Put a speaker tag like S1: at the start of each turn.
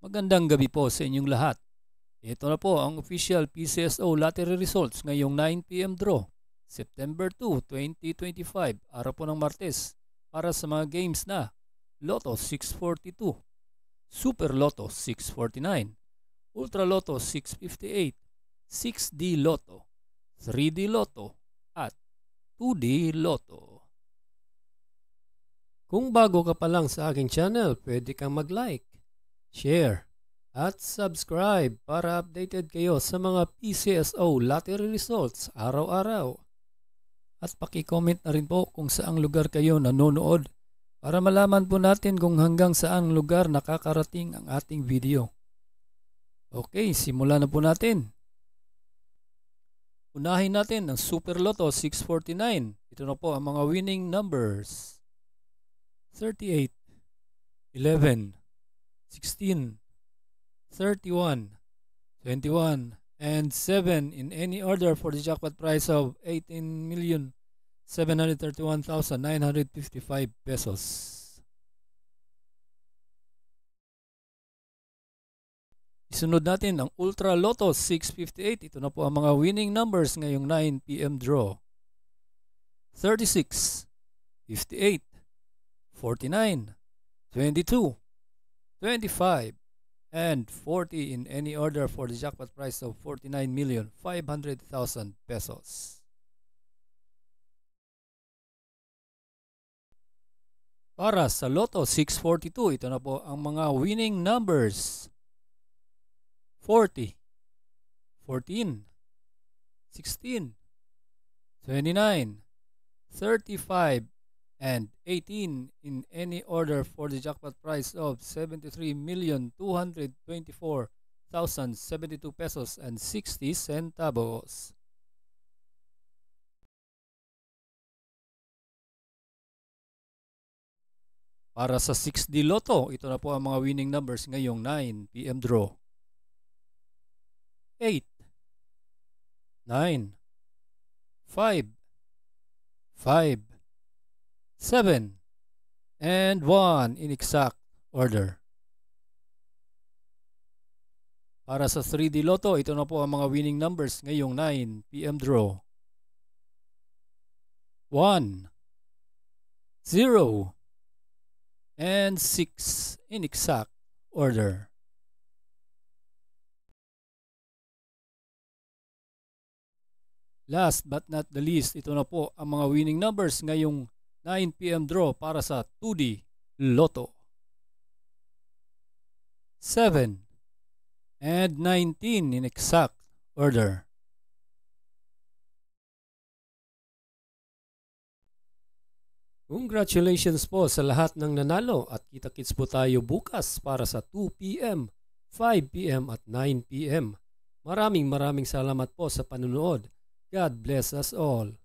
S1: Magandang gabi po sa inyong lahat. Ito na po ang official PCSO lottery results ngayong 9 p.m. draw, September 2, 2025, araw po ng Martes, para sa mga games na Lotto 642, Super Lotto 649, Ultra Lotto 658, 6D Lotto, 3D Lotto, at 2D Lotto.
S2: Kung bago ka pa lang sa aking channel, pwede kang mag-like, share, at subscribe para updated kayo sa mga PCSO lottery results araw-araw.
S1: At paki-comment na rin po kung saang lugar kayo nanonood para malaman po natin kung hanggang saang lugar nakakarating ang ating video. Okay, simulan na po natin. Unahin natin ang Super Lotto 649. Ito na po ang mga winning numbers. 38, 11, 16, 31, 21, and 7 in any order for the jackpot prize of 18,731,955 pesos. Isunod natin ang Ultra Lotto 658. Ito na po ang mga winning numbers ngayong 9 p.m. draw. 36, 58, 49, 22, 25, and 40 in any order for the jackpot prize of 49,500,000 pesos. Para sa Lotto 642, ito na po ang mga winning numbers. 40, 14, 16, 29, 35, and 18 in any order for the jackpot prize of 73,224,072 pesos and 60 centavos. Para sa 6D Lotto, ito na po ang mga winning numbers ngayong 9 p.m. draw. 8, 9, 5, 5, 7, and 1 in exact order. Para sa 3D Lotto, ito na po ang mga winning numbers ngayong 9 p.m. draw. 1, 0, and 6 in exact order. Last but not the least, ito na po ang mga winning numbers ngayong 9 p.m. draw para sa 2D Lotto. 7 and 19 in exact order.
S2: Congratulations po sa lahat ng nanalo at kita-kits po tayo bukas para sa 2 p.m., 5 p.m. at 9 p.m. Maraming salamat po sa panunood. God bless us all.